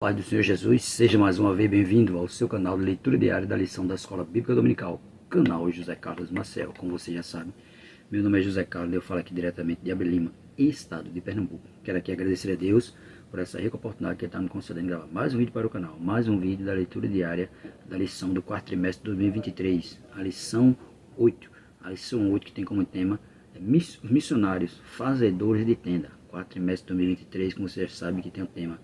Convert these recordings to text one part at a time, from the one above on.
Pai do Senhor Jesus, seja mais uma vez bem-vindo ao seu canal de leitura diária da lição da Escola Bíblica Dominical, canal José Carlos Maciel. Como você já sabe, meu nome é José Carlos e eu falo aqui diretamente de Abelima, estado de Pernambuco. Quero aqui agradecer a Deus por essa rica oportunidade que Ele está me concedendo de gravar mais um vídeo para o canal, mais um vídeo da leitura diária da lição do quarto trimestre de 2023, a lição 8. A lição 8 que tem como tema missionários, fazedores de tenda. Quarto trimestre de 2023, como você já sabe que tem o tema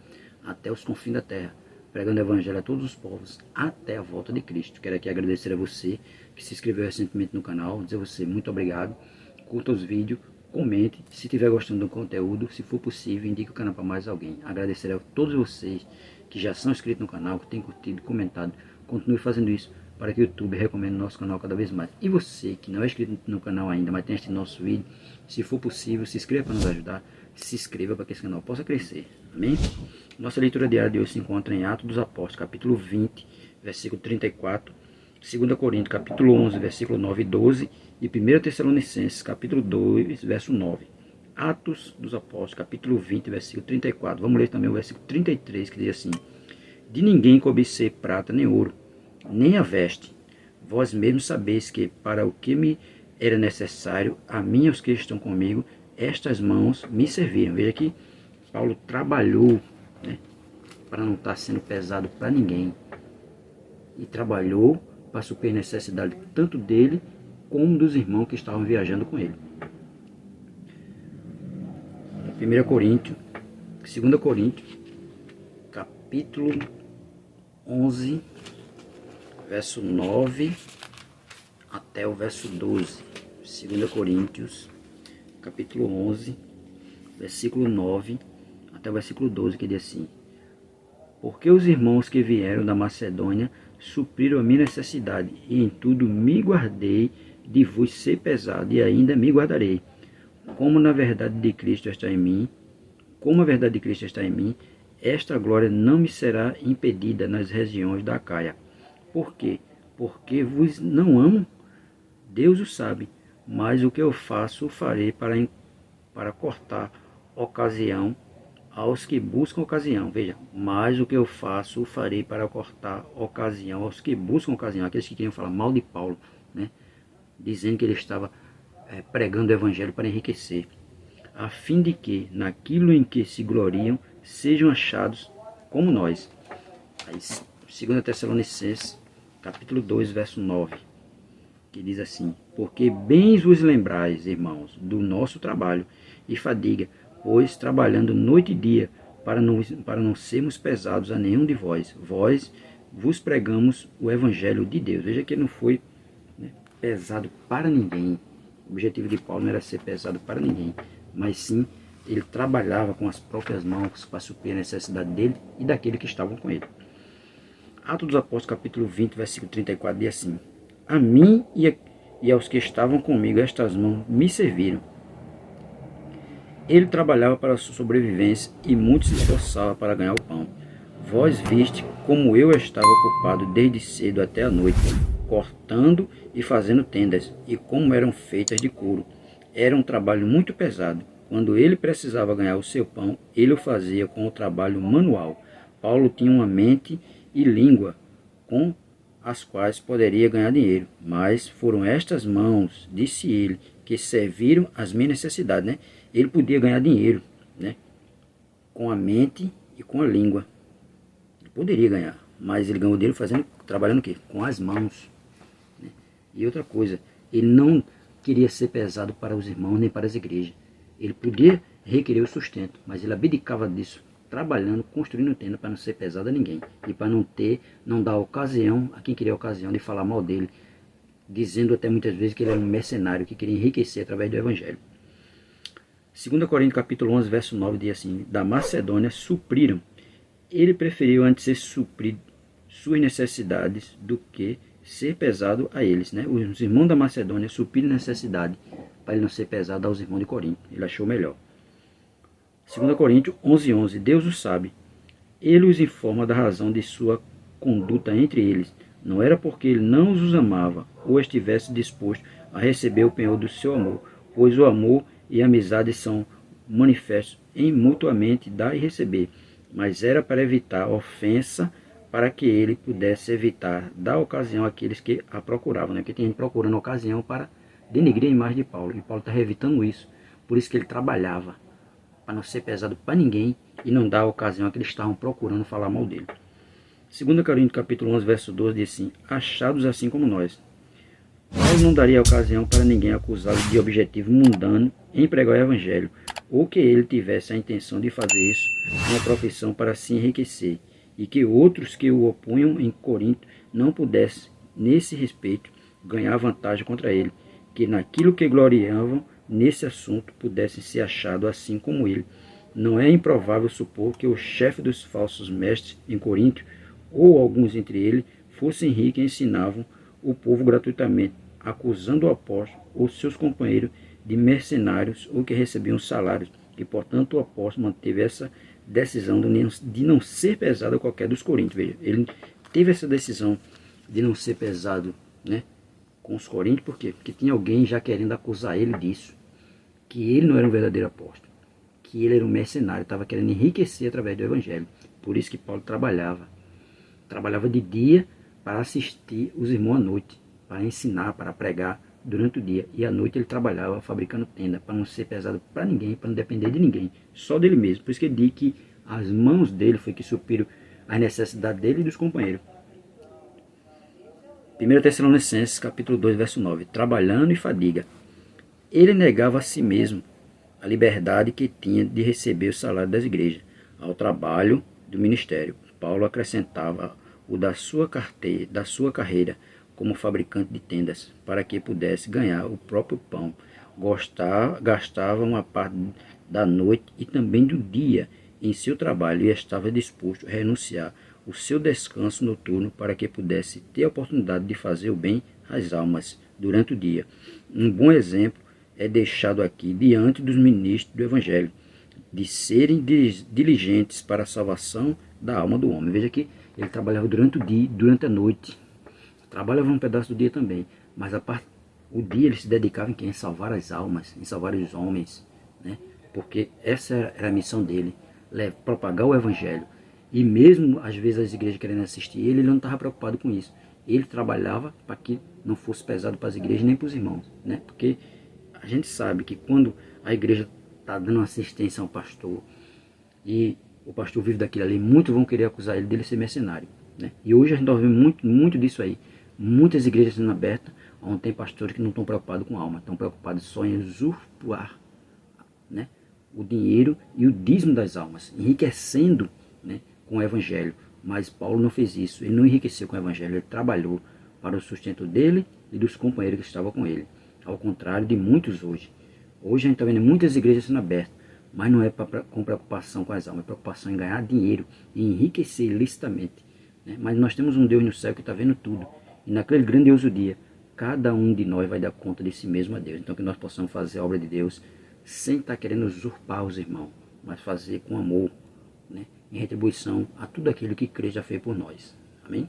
até os confins da terra, pregando o evangelho a todos os povos, até a volta de Cristo. Quero aqui agradecer a você que se inscreveu recentemente no canal, dizer a você muito obrigado, curta os vídeos, comente, se estiver gostando do conteúdo, se for possível, indique o canal para mais alguém. Agradecer a todos vocês que já são inscritos no canal, que têm curtido, comentado, continue fazendo isso, para que o YouTube recomende o nosso canal cada vez mais. E você que não é inscrito no canal ainda, mas tem este nosso vídeo, se for possível, se inscreva para nos ajudar, se inscreva para que esse canal possa crescer. Amém? Nossa leitura diária de hoje se encontra em Atos dos Apóstolos, capítulo 20, versículo 34, 2 Coríntios, capítulo 11, versículo 9 e 12, e 1 Tessalonicenses, capítulo 2, verso 9. Atos dos Apóstolos, capítulo 20, versículo 34. Vamos ler também o versículo 33, que diz assim: de ninguém cobicei prata nem ouro, nem a veste. Vós mesmos sabeis que para o que me era necessário, a mim e aos que estão comigo, estas mãos me serviram. Veja que Paulo trabalhou, né, para não estar sendo pesado para ninguém. E trabalhou para suprir a necessidade tanto dele como dos irmãos que estavam viajando com ele. 1 Coríntios, 2 Coríntios, capítulo 11, verso 9 até o verso 12. 2 Coríntios, capítulo 11, versículo 9 até o versículo 12, que diz assim: porque os irmãos que vieram da Macedônia supriram a minha necessidade, e em tudo me guardei de vos ser pesado, e ainda me guardarei. Como a verdade de Cristo está em mim, esta glória não me será impedida nas regiões da Acaia. Por quê? Porque vos não amo? Deus o sabe, mas o que eu faço, farei para cortar ocasião aos que buscam ocasião. Veja, mas o que eu faço, o farei para cortar ocasião aos que buscam ocasião, aqueles que queriam falar mal de Paulo, né? Dizendo que ele estava pregando o evangelho para enriquecer, a fim de que, naquilo em que se gloriam, sejam achados como nós. Aí, 2 Tessalonicenses, capítulo 2, verso 9, que diz assim: porque bem vos lembrais, irmãos, do nosso trabalho e fadiga, pois trabalhando noite e dia, para não sermos pesados a nenhum de vós, vos pregamos o evangelho de Deus. Veja que ele não foi, né, pesado para ninguém. O objetivo de Paulo não era ser pesado para ninguém, mas sim, ele trabalhava com as próprias mãos para suprir a necessidade dele e daqueles que estavam com ele. Atos dos Apóstolos, capítulo 20, versículo 34, diz assim: a mim e aos que estavam comigo, estas mãos me serviram. Ele trabalhava para a sua sobrevivência, e muito se esforçava para ganhar o pão. Vós viste como eu estava ocupado desde cedo até a noite, cortando e fazendo tendas, e como eram feitas de couro. Era um trabalho muito pesado. Quando ele precisava ganhar o seu pão, ele o fazia com o trabalho manual. Paulo tinha uma mente e língua com as quais poderia ganhar dinheiro, mas foram estas mãos, disse ele, que serviram às minhas necessidades, né? Ele podia ganhar dinheiro, né, com a mente e com a língua. Ele poderia ganhar, mas ele ganhou dinheiro trabalhando o quê? Com as mãos, né? E outra coisa, ele não queria ser pesado para os irmãos nem para as igrejas. Ele podia requerer o sustento, mas ele abdicava disso, trabalhando, construindo tenda para não ser pesado a ninguém e para não dar ocasião a quem queria ocasião de falar mal dele, dizendo até muitas vezes que ele era um mercenário que queria enriquecer através do evangelho. 2 Coríntios, capítulo 11, verso 9, diz assim: da Macedônia supriram. Ele preferiu antes ser suprido suas necessidades do que ser pesado a eles, né? Os irmãos da Macedônia supriram necessidade para ele não ser pesado aos irmãos de Corinto. Ele achou melhor. 2 Coríntios 11, 11. Deus o sabe. Ele os informa da razão de sua conduta entre eles. Não era porque ele não os amava ou estivesse disposto a receber o penhor do seu amor, pois o amor e a amizade são manifestos em mutuamente dar e receber. mas era para evitar ofensa, para que ele pudesse evitar dar ocasião àqueles que a procuravam, né? Porque tem gente procurando ocasião para denegrir a imagem de Paulo, e Paulo estava evitando isso. Por isso que ele trabalhava, para não ser pesado para ninguém e não dar ocasião a que eles estavam procurando falar mal dele. 2 Coríntios capítulo 11, verso 12 diz assim: achados assim como nós. Paulo não daria ocasião para ninguém acusá-lo de objetivo mundano em pregar o evangelho, ou que ele tivesse a intenção de fazer isso uma profissão para se enriquecer, e que outros que o opunham em Corinto não pudessem, nesse respeito, ganhar vantagem contra ele, que naquilo que gloriavam nesse assunto pudessem ser achados assim como ele. Não é improvável supor que o chefe dos falsos mestres em Corinto, ou alguns entre eles, fossem ricos e ensinavam o povo gratuitamente, acusando o apóstolo ou seus companheiros de mercenários ou que recebiam salários, e portanto o apóstolo manteve essa decisão de não ser pesado a qualquer dos coríntios. Veja, ele teve essa decisão de não ser pesado, né, com os coríntios. Por quê? Porque tinha alguém já querendo acusar ele disso, que ele não era um verdadeiro apóstolo, que ele era um mercenário, estava querendo enriquecer através do evangelho. Por isso que Paulo trabalhava de dia para assistir os irmãos à noite, para ensinar, para pregar durante o dia, e à noite ele trabalhava fabricando tenda, para não ser pesado para ninguém, para não depender de ninguém, só dele mesmo. Por isso que ele diz que as mãos dele foi que supriram as necessidades dele e dos companheiros. 1 Tessalonicenses capítulo 2, verso 9: trabalhando e fadiga, ele negava a si mesmo a liberdade que tinha de receber o salário das igrejas ao trabalho do ministério. Paulo acrescentava o da sua carreira como fabricante de tendas, para que pudesse ganhar o próprio pão. Gastava uma parte da noite e também do dia em seu trabalho, e estava disposto a renunciar o seu descanso noturno para que pudesse ter a oportunidade de fazer o bem às almas durante o dia. Um bom exemplo é deixado aqui diante dos ministros do Evangelho, de serem diligentes para a salvação da alma do homem. Veja que ele trabalhava durante o dia, durante a noite, trabalhava um pedaço do dia também, mas o dia ele se dedicava em quem? Em salvar as almas, em salvar os homens, né? Porque essa era a missão dele, propagar o Evangelho. E mesmo às vezes as igrejas querendo assistir ele não estava preocupado com isso. Ele trabalhava para que não fosse pesado para as igrejas nem para os irmãos, né? Porque a gente sabe que quando a igreja está dando assistência ao pastor e o pastor vive daquilo ali, muitos vão querer acusar ele dele ser mercenário, né? E hoje a gente está vendo muito disso aí. Muitas igrejas sendo abertas, onde tem pastores que não estão preocupados com a alma, estão preocupados só em usurpar, né, o dinheiro e o dízimo das almas, enriquecendo, né, com o evangelho. Mas Paulo não fez isso, ele não enriqueceu com o evangelho, ele trabalhou para o sustento dele e dos companheiros que estavam com ele, ao contrário de muitos hoje. Hoje a gente está vendo muitas igrejas sendo abertas, mas não é com preocupação com as almas, é preocupação em ganhar dinheiro e enriquecer ilicitamente, né? Mas nós temos um Deus no céu que está vendo tudo, e naquele grandioso dia, cada um de nós vai dar conta de si mesmo a Deus. Então que nós possamos fazer a obra de Deus sem estar querendo usurpar os irmãos, mas fazer com amor, né, em retribuição a tudo aquilo que Cristo já fez por nós. Amém?